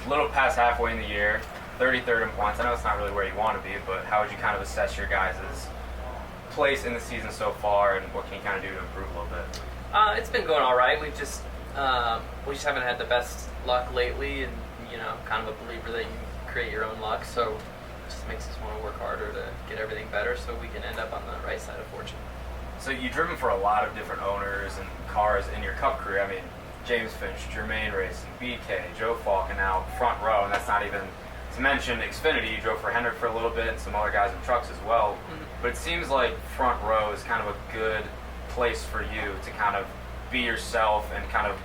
a little past halfway in the year, 33rd in points. I know it's not really where you want to be, but how would you kind of assess your guys' place in the season so far, and what can you kind of do to improve a little bit? It's been going all right. We just haven't had the best luck lately, and kind of a believer that you can create your own luck. So it just makes us want to work harder to get everything better, so we can end up on the right side of fortune. So you've driven for a lot of different owners and cars in your Cup career. I mean, James Finch, Germain Racing, BK, Joe Falk, and now Front Row, and that's not even to mention Xfinity. You drove for Hendrick for a little bit and some other guys in trucks as well. Mm-hmm. But it seems like Front Row is kind of a good place for you to kind of be yourself and kind of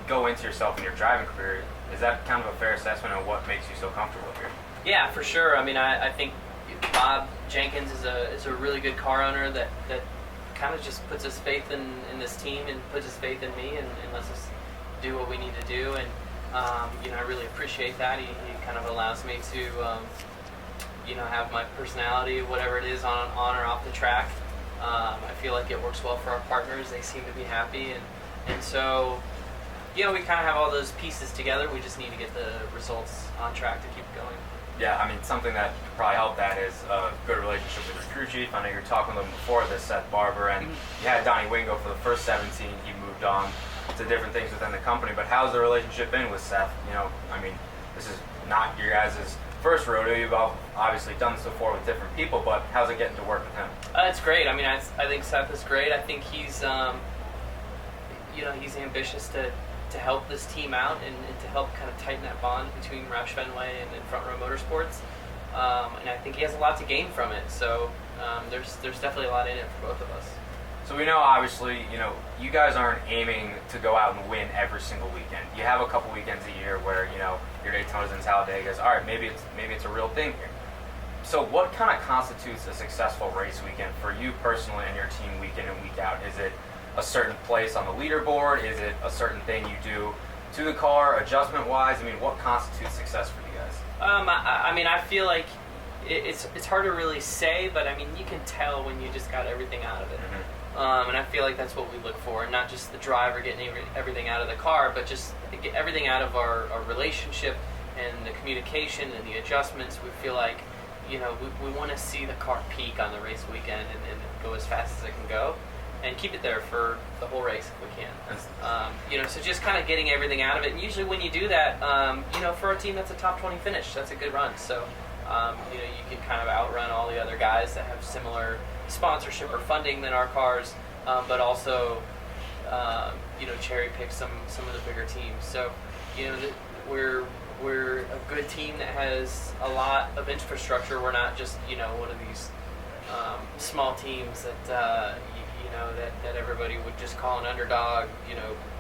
go into yourself in your driving career. Is that kind of a fair assessment of what makes you so comfortable here? Yeah, for sure. I mean, I think Bob Jenkins is a really good car owner that kind of just puts his faith in this team and puts his faith in me and lets us do what we need to do. And I really appreciate that. He kind of allows me to have my personality, whatever it is, on or off the track. I feel like it works well for our partners. They seem to be happy, and so we kind of have all those pieces together. We just need to get the results on track to keep it going. Yeah, I mean, something that could probably help that is a good relationship with your crew chief. I know you were talking with him before this, Seth Barber, and you had Donnie Wingo for the first 17. He moved on to different things within the company, but how's the relationship been with Seth? I mean, this is not your guys' first rodeo. You've obviously done this before with different people, but how's it getting to work with him? It's great. I mean, I think Seth is great. I think he's, he's ambitious to help this team out and to help kind of tighten that bond between Roush Fenway and Front Row Motorsports. And I think he has a lot to gain from it. So there's definitely a lot in it for both of us. So we know, obviously, you guys aren't aiming to go out and win every single weekend. You have a couple weekends a year where, your Daytonas and Talladegas, all right, maybe it's a real thing here. So what kind of constitutes a successful race weekend for you personally and your team week in and week out? Is it a certain place on the leaderboard? Is it a certain thing you do to the car, adjustment-wise? I mean, what constitutes success for you guys? I feel like it's hard to really say, but I mean, you can tell when you just got everything out of it. Mm-hmm. And I feel like that's what we look for, not just the driver getting everything out of the car, but just get everything out of our relationship and the communication and the adjustments. We feel like, we want to see the car peak on the race weekend and go as fast as it can go and keep it there for the whole race if we can. So just kind of getting everything out of it. And usually when you do that, for our team, that's a top 20 finish. That's a good run. So, you can kind of outrun all the other guys that have similar sponsorship or funding than our cars, but also, cherry pick some of the bigger teams. So, we're a good team that has a lot of infrastructure. We're not just, one of these small teams that that everybody would just call an underdog,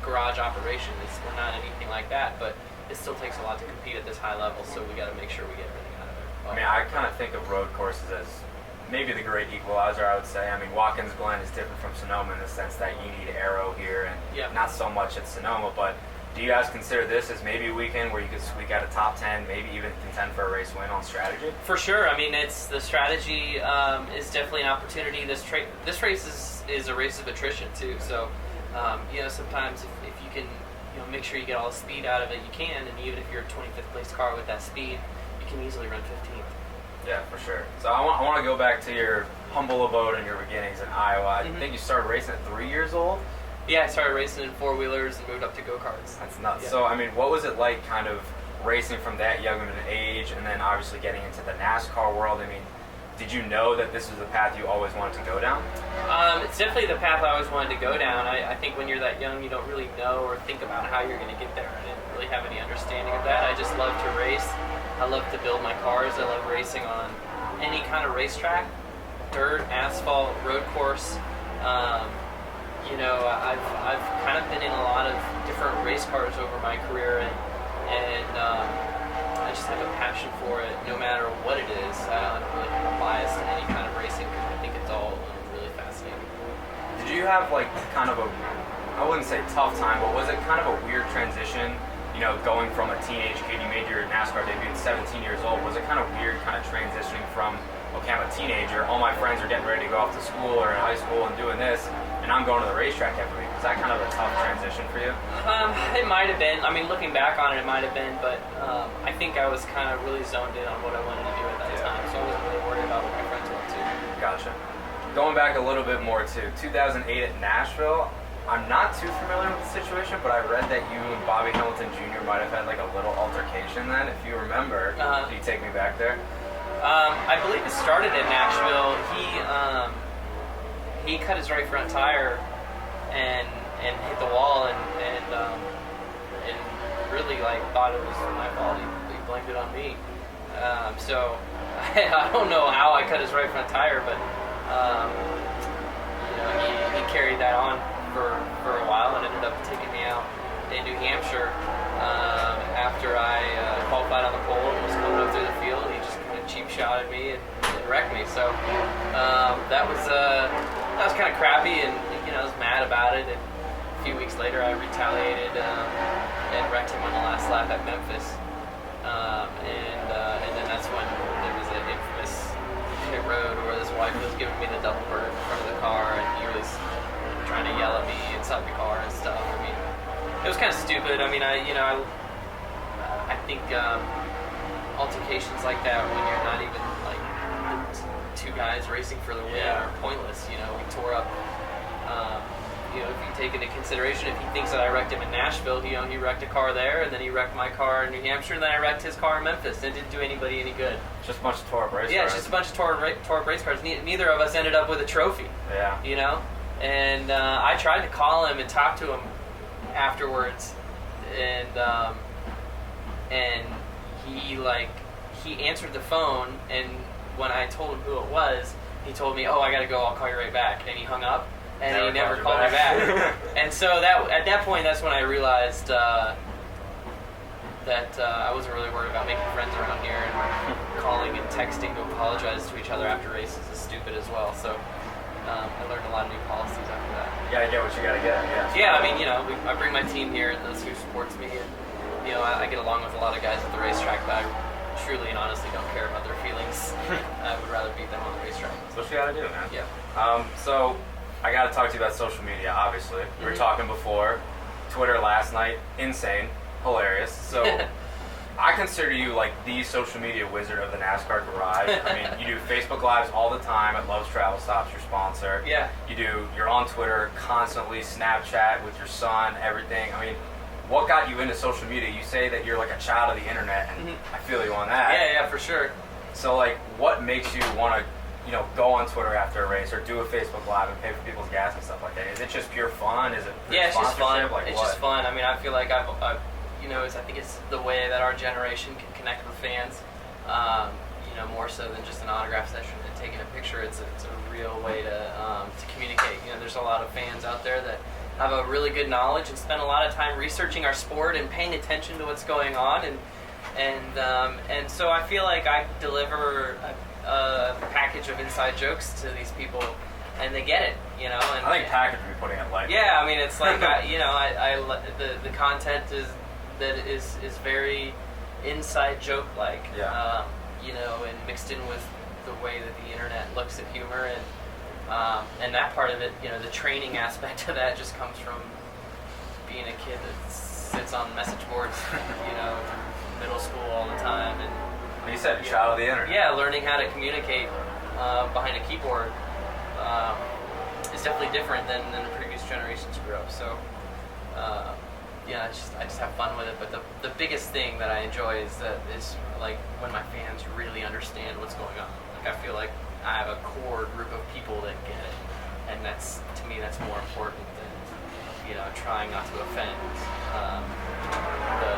garage operation. We're not anything like that, but it still takes a lot to compete at this high level, so we got to make sure we get everything out of it. I mean, I kind of think of road courses as maybe the great equalizer, I would say. I mean, Watkins Glen is different from Sonoma in the sense that you need Aero here and not so much at Sonoma, but do you guys consider this as maybe a weekend where you could squeak out a top 10, maybe even contend for a race win on strategy? For sure. I mean, it's the strategy is definitely an opportunity. This race is a race of attrition too. So, sometimes if you can, make sure you get all the speed out of it, you can. And even if you're a 25th place car with that speed, you can easily run 15th. Yeah, for sure. So I want to go back to your humble abode and your beginnings in Iowa. I think you started racing at 3 years old? Yeah, I started racing in four-wheelers and moved up to go-karts. That's nuts. Yeah. So, I mean, what was it like kind of racing from that young of an age and then obviously getting into the NASCAR world? I mean, did you know that this was the path you always wanted to go down? It's definitely the path I always wanted to go down. I think when you're that young, you don't really know or think about how you're going to get there. I didn't really have any understanding of that. I just love to race. I love to build my cars. I love racing on any kind of racetrack, dirt, asphalt, road course. I've kind of been in a lot of different race cars over my career, and I just have a passion for it, no matter what it is. I don't really have a bias to any kind of racing because I think it's all really fascinating. Did you have kind of a, I wouldn't say tough time, but was it kind of a weird transition? Going from a teenage kid, you made your NASCAR debut at 17 years old. Was it kind of weird, kind of transitioning from, okay, I'm a teenager, all my friends are getting ready to go off to school or in high school and doing this, and I'm going to the racetrack every week? Was that kind of a tough transition for you? It might have been. I mean, looking back on it, it might have been, but I think I was kind of really zoned in on what I wanted to do at that time, so I wasn't really worried about what my friends were up to. Gotcha. Going back a little bit more to 2008 at Nashville, I'm not too familiar with the situation, but I read that you and Bobby Hamilton Jr. might have had like a little altercation then, if you remember. Can you take me back there? I believe it started in Nashville. He cut his right front tire and hit the wall and really like thought it was my fault. He blamed it on me. So I don't know how I cut his right front tire, but he carried that on for a while and ended up taking me out in New Hampshire after I qualified on the pole and was coming up through the field. He just kind of cheap shot at me and wrecked me. So that was kind of crappy, and I was mad about it. And a few weeks later, I retaliated and wrecked him on the last lap at Memphis. And then that's when there was an infamous pit road where this wife was giving me the double bird in front of the car, and he was trying to yell at me inside the car and stuff. I mean, it was kind of stupid. I mean, I think altercations like that when you're not even like the two guys racing for the win are pointless. We tore up. If you take into consideration, if he thinks that I wrecked him in Nashville, he wrecked a car there, and then he wrecked my car in New Hampshire, and then I wrecked his car in Memphis. It didn't do anybody any good. Just a bunch of tore up race cars. Yeah, it's just a bunch of tore up race cars. Neither of us ended up with a trophy. Yeah. And I tried to call him and talk to him afterwards, and he answered the phone, and when I told him who it was, he told me, "Oh, I gotta go. I'll call you right back." And he hung up. And he never called me back. And so at that point, that's when I realized that I wasn't really worried about making friends around here, and calling and texting to apologize to each other after races is stupid as well. So I learned a lot of new policies after that. You gotta get what you gotta get, I guess. Yeah, I mean, I bring my team here, and that's who supports me, and I get along with a lot of guys at the racetrack, but I truly and honestly don't care about their feelings. I would rather beat them on the racetrack. That's what you gotta do, man. Yeah. So I got to talk to you about social media, obviously. We were talking before. Twitter last night, insane, hilarious. So I consider you like the social media wizard of the NASCAR garage. I mean, you do Facebook Lives all the time at Love's Travel Stops, your sponsor. Yeah. You're on Twitter constantly, Snapchat with your son, everything. I mean, what got you into social media? You say that you're like a child of the internet, and I feel you on that. Yeah, for sure. So like, what makes you want to go on Twitter after a race or do a Facebook Live and pay for people's gas and stuff like that? Is it just pure fun? Is it it's just fun. Like, it's just fun. I mean, I feel like I think it's the way that our generation can connect with fans. More so than just an autograph session and taking a picture. It's a real way to communicate. There's a lot of fans out there that have a really good knowledge and spend a lot of time researching our sport and paying attention to what's going on, and so I feel like I deliver a package of inside jokes to these people, and they get it, And I think package would be putting it lightly. Yeah, I mean, it's like the content is very inside joke like. Yeah. And mixed in with the way that the internet looks at humor, and that part of it, the training aspect of that just comes from being a kid that sits on message boards, middle school all the time, and you said child of the internet. Yeah, learning how to communicate behind a keyboard is definitely different than the previous generations grew up. So, I just have fun with it. But the biggest thing that I enjoy is like when my fans really understand what's going on. Like I feel like I have a core group of people that get it, and that's more important than trying not to offend the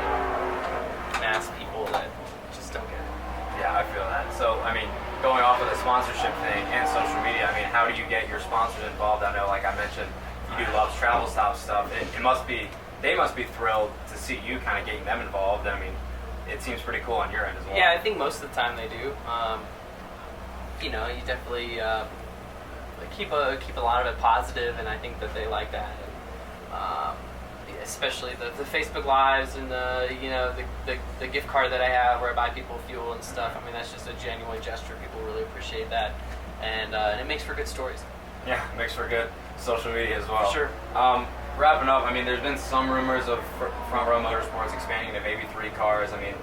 mass people that just don't get it. Yeah, I feel that. So, I mean, going off of the sponsorship thing and social media, I mean, how do you get your sponsors involved? I know, like I mentioned, you do Love's Travel Stop stuff. They must be thrilled to see you kind of getting them involved. I mean, it seems pretty cool on your end as well. Yeah, I think most of the time they do. You definitely keep a lot of it positive, and I think that they like that. Especially the Facebook Lives and the gift card that I have where I buy people fuel and stuff. I mean, that's just a genuine gesture. People really appreciate that, and it makes for good stories. Yeah, it makes for good social media as well. Sure. wrapping up, I mean, there's been some rumors of Front Row Motorsports expanding to maybe 3 cars. I mean,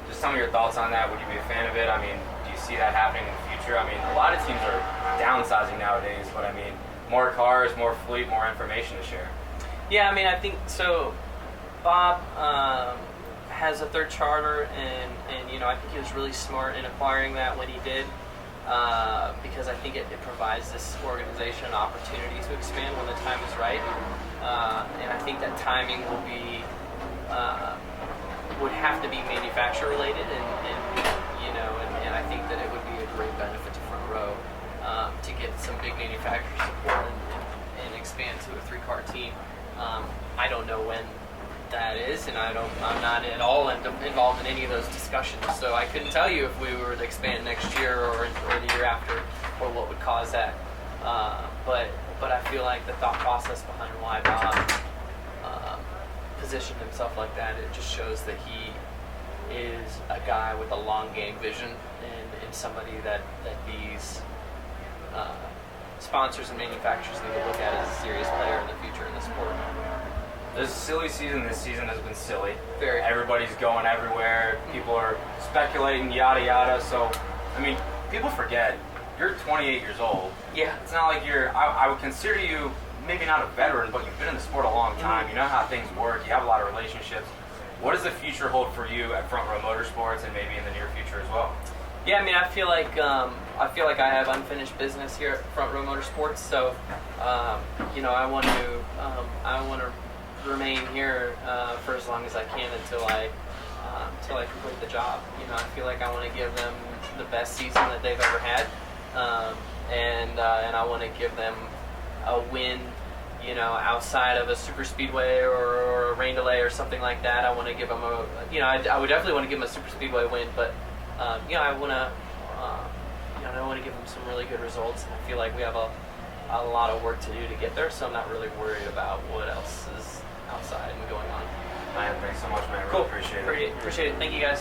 just tell me your thoughts on that. Would you be a fan of it? I mean, do you see that happening in the future? I mean, a lot of teams are downsizing nowadays, but I mean, more cars, more fleet, more information to share. Yeah, I mean, I think so. Bob has a third charter, and I think he was really smart in acquiring that when he did, because I think it provides this organization an opportunity to expand when the time is right, and I think that timing will be would have to be manufacturer related, and I think that it would be a great benefit to Front Row to get some big manufacturer support and expand to a 3-car team. I don't know when that is, and I'm not at all involved in any of those discussions, so I couldn't tell you if we were to expand next year or the year after, or what would cause that. But I feel like the thought process behind why Bob positioned himself like that, it just shows that he is a guy with a long game vision, and somebody that these sponsors and manufacturers need to look at as a serious player in the future in the sport. This silly season, this season has been silly. Very. Everybody's going everywhere. People are speculating, yada yada. So, I mean, people forget you're 28 years old. Yeah. It's not like I would consider you maybe not a veteran, but you've been in the sport a long time. Mm-hmm. You know how things work. You have a lot of relationships. What does the future hold for you at Front Row Motorsports, and maybe in the near future as well? Yeah, I mean, I feel like I have unfinished business here at Front Row Motorsports. So, I want to remain here for as long as I can until I complete the job. I feel like I want to give them the best season that they've ever had, and I want to give them a win, outside of a super speedway or a rain delay or something like that. I want to give them I would definitely want to give them a super speedway win, but I want to give them some really good results, and I feel like we have a lot of work to do to get there, so I'm not really worried about what else is outside and going on. Man, thanks so much, man. I really appreciate it. Appreciate it. Thank you, guys.